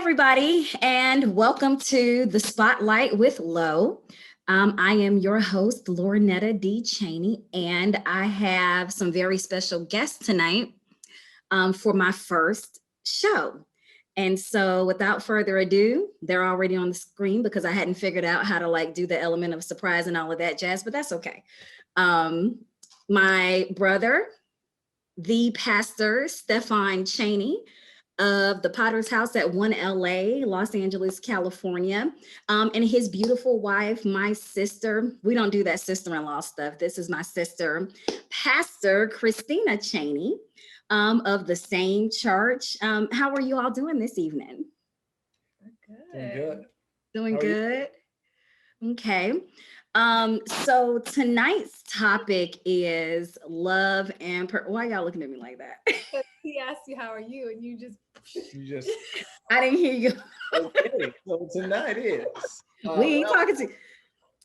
everybody, and welcome to the Spotlight with Lo. I am your host, Laurinetta D. Cheney, and I have some very special guests tonight for my first show. And so, without further ado, they're already on the screen because I hadn't figured out how to do the element of surprise and all of that jazz, but that's okay. Um, my brother, the pastor, Stefan Cheney of the Potter's House at 1LA, Los Angeles, California, and his beautiful wife, my sister. We don't do that sister-in-law stuff. This is my sister, Pastor Christina Cheney of the same church. How are you all doing this evening? Doing good. Doing good. Okay. So tonight's topic is love and why y'all looking at me like that? He asked you, how are you? And you just I didn't hear you. Okay, so tonight is we ain't talking to.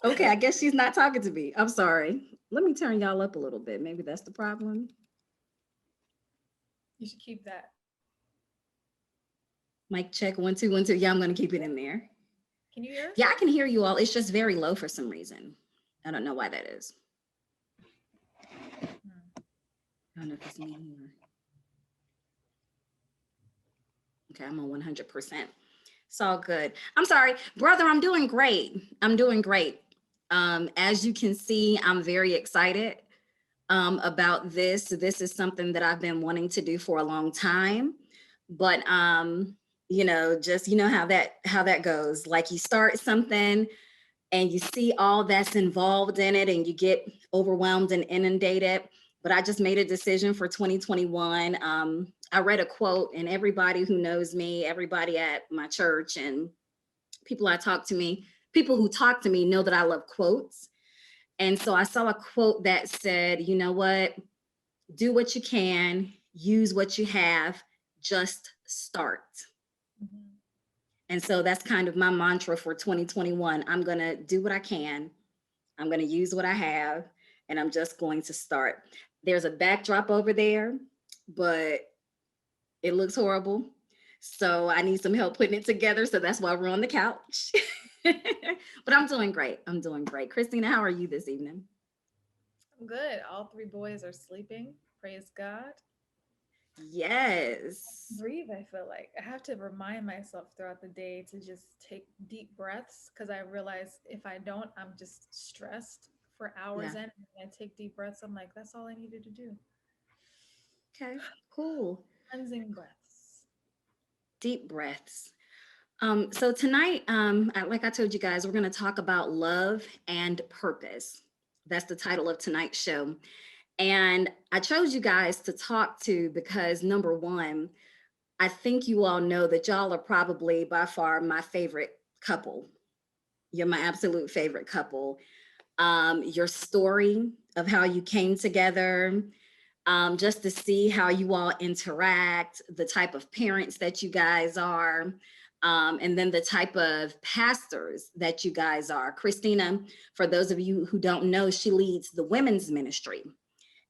Okay, I guess she's not talking to me. I'm sorry. Let me turn y'all up a little bit. Maybe that's the problem. You should keep that. Mic check 1 2 1 2. Yeah, I'm gonna keep it in there. Can you hear us? Yeah, I can hear you all. It's just very low for some reason. I don't know why that is. I don't know if it's me here. Okay, I'm on 100%. It's all good. I'm sorry, brother, I'm doing great. I'm doing great. As you can see, I'm very excited about this. This is something that I've been wanting to do for a long time. But just how that goes. Like you start something and you see all that's involved in it and you get overwhelmed and inundated. But I just made a decision for 2021. I read a quote, and everybody who knows me, everybody at my church and people who talk to me know that I love quotes. And so I saw a quote that said, you know what, do what you can, use what you have, just start. Mm-hmm. And so that's kind of my mantra for 2021. I'm going to do what I can. I'm going to use what I have, and I'm just going to start. There's a backdrop over there, but it looks horrible. So I need some help putting it together. So that's why we're on the couch. But I'm doing great. I'm doing great. Christina, how are you this evening? I'm good. All three boys are sleeping. Praise God. Yes. Breathe, I feel like. I have to remind myself throughout the day to just take deep breaths because I realize if I don't, I'm just stressed for hours in. And I take deep breaths. I'm like, that's all I needed to do. Okay, cool. Cleansing breaths. Deep breaths. So tonight, like I told you guys, we're going to talk about love and purpose. That's the title of tonight's show. And I chose you guys to talk to because number one, I think you all know that y'all are probably by far my favorite couple. You're my absolute favorite couple. Your story of how you came together, just to see how you all interact, the type of parents that you guys are, and then the type of pastors that you guys are. Christina, for those of you who don't know, she leads the women's ministry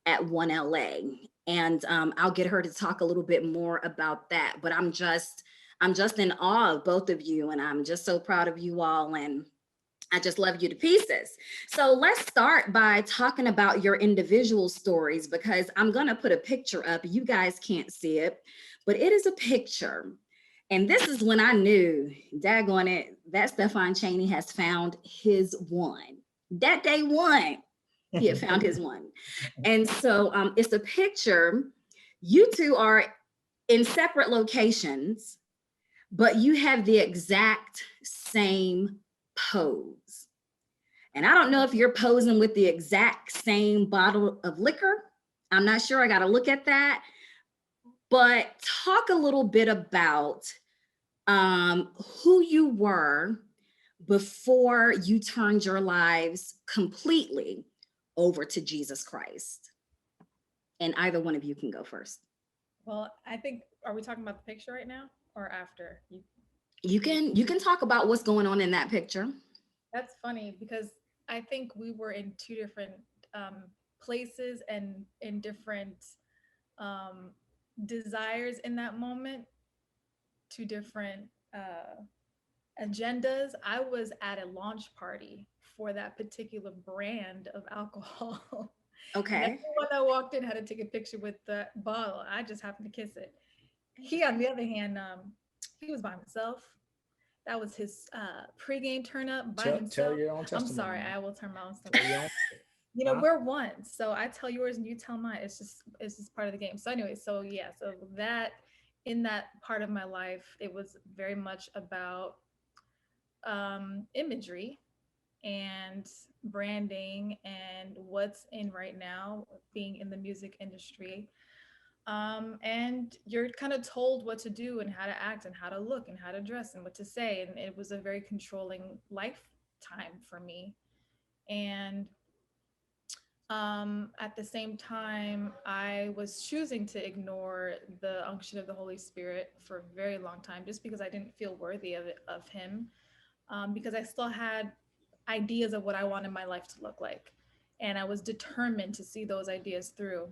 at 1LA. And I'll get her to talk a little bit more about that. But I'm just in awe of both of you, and I'm just so proud of you all, and I just love you to pieces. So let's start by talking about your individual stories, because I'm going to put a picture up. You guys can't see it, but it is a picture. And this is when I knew, daggone it, that Stefan Cheney has found his one. That day one, he had found his one. And so it's a picture. You two are in separate locations, but you have the exact same pose. And I don't know if you're posing with the exact same bottle of liquor. I'm not sure. I got to look at that. But talk a little bit about who you were before you turned your lives completely over to Jesus Christ. And either one of you can go first. Well, I think, are we talking about the picture right now or after? You can talk about what's going on in that picture. That's funny because I think we were in two different places and in different desires in that moment. Two different agendas. I was at a launch party for that particular brand of alcohol. And Okay. everyone that walked in had to take a picture with the bottle. I just happened to kiss it. He, on the other hand, he was by himself. That was his pregame turn up by Tell himself. your own I'm sorry, testimony. I will turn my own Tell stomach. your own. You know, Huh? we're one, so I tell yours and you tell mine. It's just part of the game. So anyway, so yeah, so that in that part of my life, it was very much about imagery and branding and what's in right now, being in the music industry. And you're kind of told what to do and how to act and how to look and how to dress and what to say. And it was a very controlling lifetime for me. And at the same time, I was choosing to ignore the unction of the Holy Spirit for a very long time, just because I didn't feel worthy of it, of Him, because I still had ideas of what I wanted my life to look like, and I was determined to see those ideas through.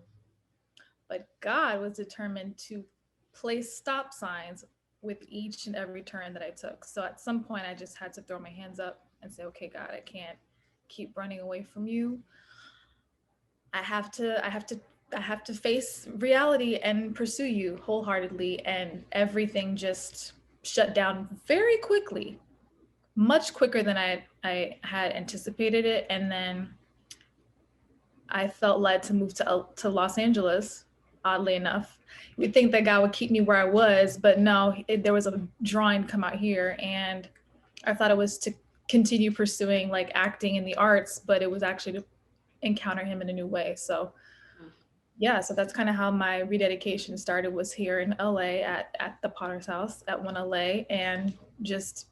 But God was determined to place stop signs with each and every turn that I took. So at some point, I just had to throw my hands up and say, "Okay, God, I can't keep running away from you. I have to face reality and pursue you wholeheartedly." And everything just shut down very quickly, much quicker than I had anticipated it. And then I felt led to move to Los Angeles. Oddly enough, you'd think that God would keep me where I was, but no, there was a drawing to come out here, and I thought it was to continue pursuing like acting in the arts, but it was actually to encounter Him in a new way. So yeah, so that's kind of how my rededication started, was here in LA at the Potter's House at 1LA, and just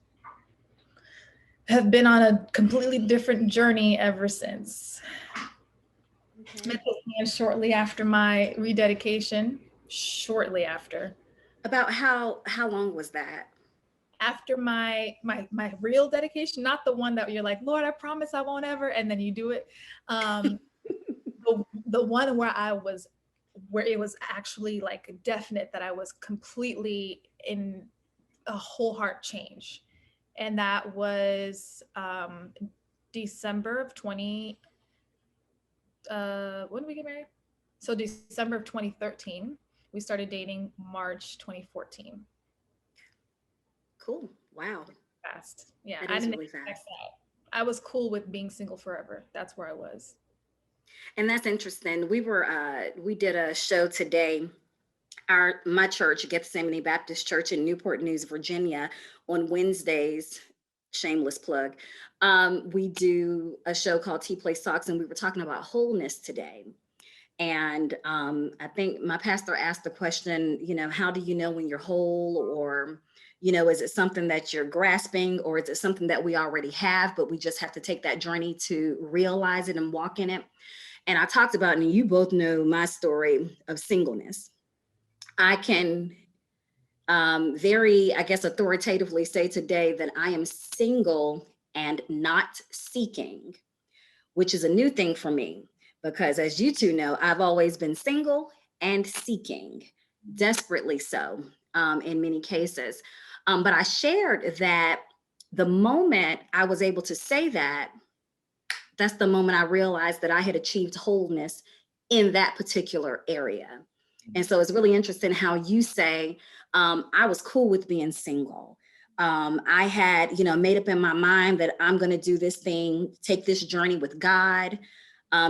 have been on a completely different journey ever since. Okay. Met this man shortly after my rededication. Shortly About how long was that? after my real dedication, not the one that you're like, Lord, I promise I won't ever, and then you do it. Um, the one where it was actually like definite that I was completely in a whole heart change. And that was December of 20 when did we get married? So December of 2013. We started dating March 2014. Cool. Wow. Fast. Yeah, That I is didn't really expect fast. that. I was cool with being single forever. That's where I was. And that's interesting. We did a show today. My church, Gethsemane Baptist Church in Newport News, Virginia, on Wednesdays. Shameless plug. We do a show called T Place Talks, and we were talking about wholeness today. And I think my pastor asked the question, how do you know when you're whole? Or, is it something that you're grasping, or is it something that we already have, but we just have to take that journey to realize it and walk in it? And I talked about, and you both know my story of singleness. I can very, I guess, authoritatively say today that I am single and not seeking, which is a new thing for me, because as you two know, I've always been single and seeking, desperately so, in many cases. But I shared that the moment I was able to say that, that's the moment I realized that I had achieved wholeness in that particular area. And so it's really interesting how you say, I was cool with being single. I had, made up in my mind that I'm going to do this thing, take this journey with God,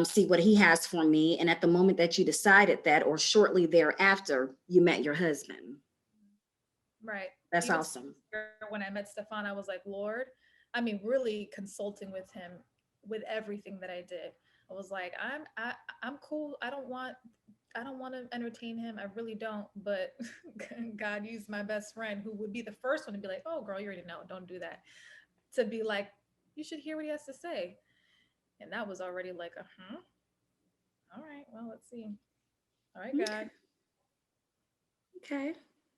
see what He has for me. And at the moment that you decided that, or shortly thereafter, you met your husband. Right. That's Even awesome. when I met Stefan, I was like, Lord, I mean, really consulting with Him with everything that I did. I was like, I'm cool. I don't want to entertain him. I really don't. But God used my best friend, who would be the first one to be like, "Oh, girl, you already know. Don't do that." To be like, "You should hear what he has to say." And that was already like, all right, well, let's see. All right, God. Okay.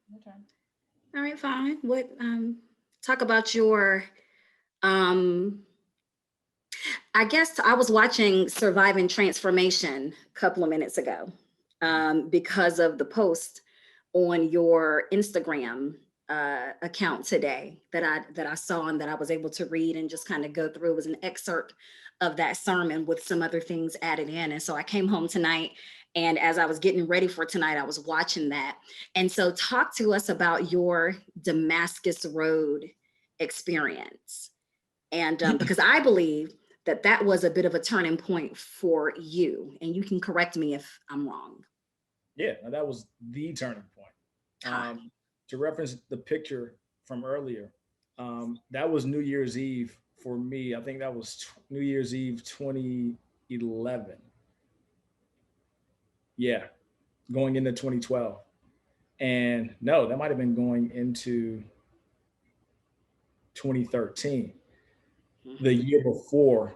Your turn. All right, fine. Talk about your, um, I guess I was watching Surviving Transformation a couple of minutes ago, because of the post on your Instagram, account today that I saw and that I was able to read and just kind of go through. It was an excerpt of that sermon with some other things added in. And so I came home tonight, and as I was getting ready for tonight, I was watching that. And so talk to us about your Damascus Road experience. And because I believe that that was a bit of a turning point for you, and you can correct me if I'm wrong. Yeah, no, that was the turning point. To reference the picture from earlier, that was New Year's Eve for me. I think that was New Year's Eve 2011. Yeah, going into 2012. And no, that might have been going into 2013, the year before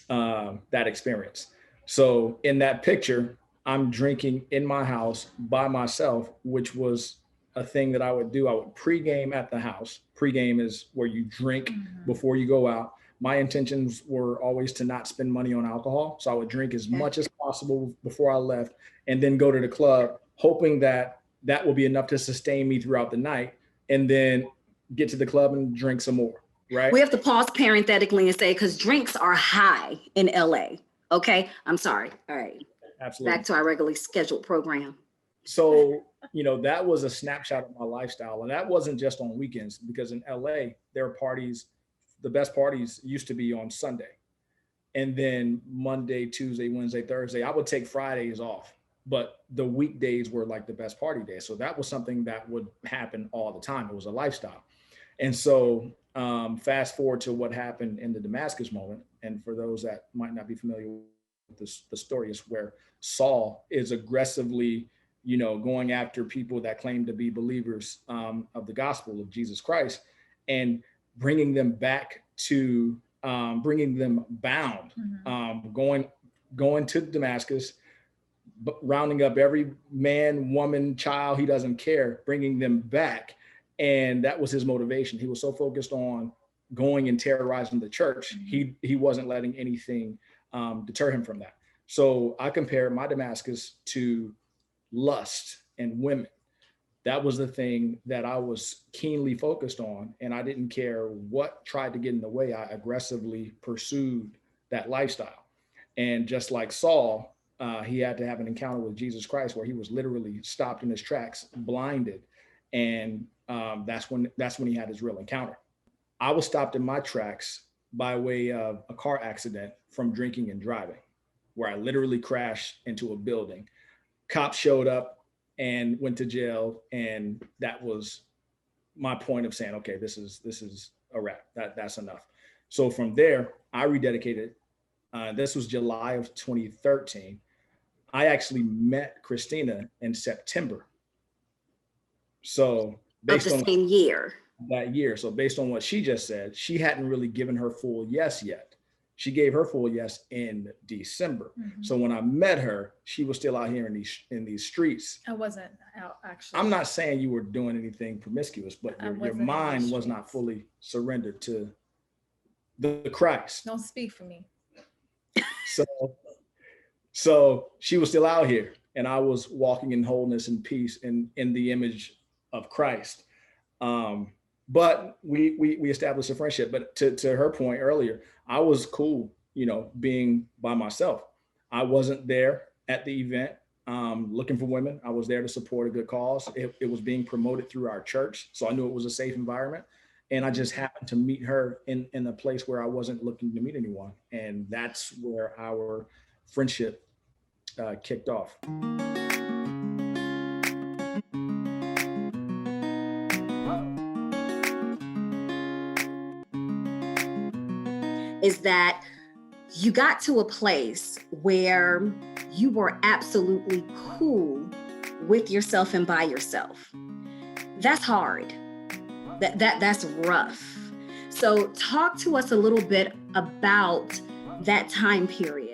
that experience. So in that picture, I'm drinking in my house by myself, which was a thing that I would do. I would pregame at the house. Pregame is where you drink before you go out. My intentions were always to not spend money on alcohol. So I would drink as much as possible before I left and then go to the club, hoping that that will be enough to sustain me throughout the night, and then get to the club and drink some more. Right. We have to pause parenthetically and say, because drinks are high in LA. Okay. I'm sorry. All right. Absolutely. Back to our regularly scheduled program. So, that was a snapshot of my lifestyle. And that wasn't just on weekends, because in LA, there are parties, the best parties used to be on Sunday. And then Monday, Tuesday, Wednesday, Thursday, I would take Fridays off. But the weekdays were like the best party days. So that was something that would happen all the time. It was a lifestyle. And so fast forward to what happened in the Damascus moment. And for those that might not be familiar with this, the story is where Saul is aggressively, going after people that claim to be believers of the gospel of Jesus Christ, and bringing them back to, bringing them bound, going to Damascus, rounding up every man, woman, child, he doesn't care, bringing them back. And that was his motivation. He was so focused on going and terrorizing the church. He wasn't letting anything deter him from that. So I compare my Damascus to lust and women. That was the thing that I was keenly focused on. And I didn't care what tried to get in the way. I aggressively pursued that lifestyle. And just like Saul, he had to have an encounter with Jesus Christ where he was literally stopped in his tracks, blinded. And that's when he had his real encounter. I was stopped in my tracks by way of a car accident from drinking and driving, where I literally crashed into a building. Cops showed up and went to jail, and that was my point of saying, okay, this is a wrap. That's enough. So from there, I rededicated. This was July of 2013. I actually met Christina in September. So based of the same year. That year. So based on what she just said, she hadn't really given her full yes yet. She gave her full yes in December. So when I met her, she was still out here in these streets. I wasn't out, actually. I'm not saying you were doing anything promiscuous, but your mind was not fully surrendered to the Christ. Don't speak for me. So she was still out here, and I was walking in wholeness and peace in the image of Christ. But we established a friendship. But to her point earlier, I was cool, being by myself. I wasn't there at the event looking for women. I was there to support a good cause. It was being promoted through our church, so I knew it was a safe environment. And I just happened to meet her in a place where I wasn't looking to meet anyone. And that's where our friendship kicked off. Is that you got to a place where you were absolutely cool with yourself and by yourself. That's hard. That's rough. So talk to us a little bit about that time period.